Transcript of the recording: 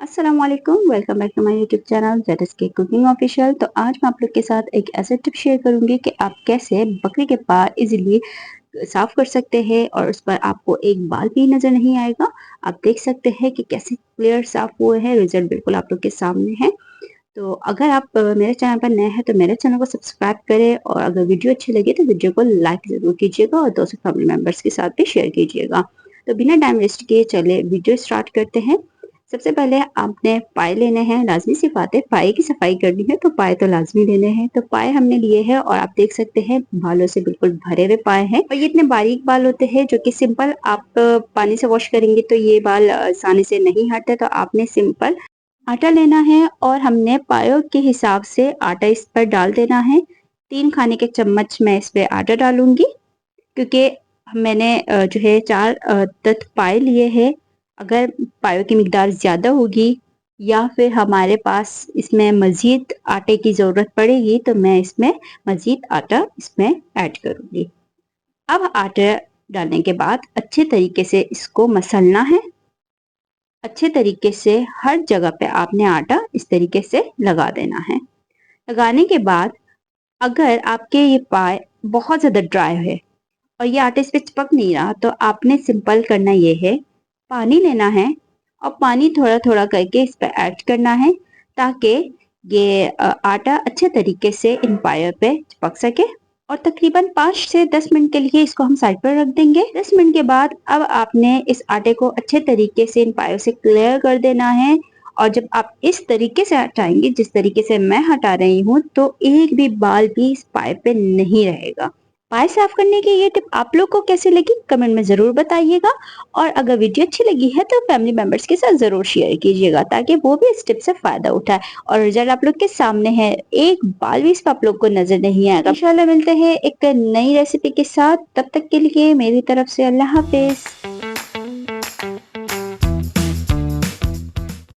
अस्सलाम वालेकुम, welcome back to my YouTube channel that is K cooking official. तो आज मैं आप लोग के साथ एक ऐसे टिप शेयर करूंगी कि आप कैसे बकरी के बाल इजीली साफ कर सकते हैं और उस पर आपको एक बाल भी नजर नहीं आएगा। आप देख सकते हैं कि कैसे क्लियर साफ हुए हैं, रिजल्ट बिल्कुल आप लोग के सामने है। तो अगर आप मेरे चैनल पर नए हैं तो मेरे चैनल को सब्सक्राइब करें और अगर वीडियो अच्छी लगे तो वीडियो को लाइक जरूर कीजिएगा और दोस्तों फैमिली मेंबर्स के साथ भी शेयर कीजिएगा। तो बिना टाइम वेस्ट किए चले वीडियो स्टार्ट करते हैं। सबसे पहले आपने पाए लेने हैं, लाजमी सी बात है, पाए की सफाई करनी है तो पाए तो लाजमी लेने हैं। तो पाए हमने लिए हैं और आप देख सकते हैं बालों से बिल्कुल भरे हुए पाए हैं और ये इतने बारीक बाल होते हैं जो कि सिंपल आप पानी से वॉश करेंगे तो ये बाल आसानी से नहीं हटते। तो आपने सिंपल आटा लेना है और हमने पायों के हिसाब से आटा इस पर डाल देना है। 3 खाने के चम्मच मैं इस पे आटा डालूंगी क्योंकि मैंने जो है 4 तक पाए लिए हैं। अगर पायों की मिकदार ज़्यादा होगी या फिर हमारे पास इसमें मज़ीद आटे की ज़रूरत पड़ेगी तो मैं इसमें मज़ीद आटा इसमें ऐड करूँगी। अब आटा डालने के बाद अच्छे तरीके से इसको मसलना है। अच्छे तरीके से हर जगह पे आपने आटा इस तरीके से लगा देना है। लगाने के बाद अगर आपके ये पाए बहुत ज़्यादा ड्राई है और ये आटे इस पे चिपक नहीं रहा तो आपने सिंपल करना ये है, पानी लेना है और पानी थोड़ा थोड़ा करके इस पे ऐड करना है ताकि ये आटा अच्छे तरीके से इन पायों पे चिपक सके। और तकरीबन 5 से 10 मिनट के लिए इसको हम साइड पर रख देंगे। 10 मिनट के बाद अब आपने इस आटे को अच्छे तरीके से इन पायों से क्लियर कर देना है। और जब आप इस तरीके से हटाएंगे जिस तरीके से मैं हटा रही हूँ तो एक भी बाल भी इस पाए पे नहीं रहेगा। पाए साफ करने की ये टिप आप लोग को कैसी लगी कमेंट में जरूर बताइएगा और अगर वीडियो अच्छी लगी है तो फैमिली मेंबर्स के साथ जरूर शेयर कीजिएगा ताकि वो भी इस टिप से फायदा उठाए और रिजल्ट आप लोग के सामने है। एक बाल भी इस पर आप लोग को नजर नहीं आएगा। इंशाल्लाह मिलते हैं एक नई रेसिपी के साथ, तब तक के लिए मेरी तरफ से अल्लाह हाफिज।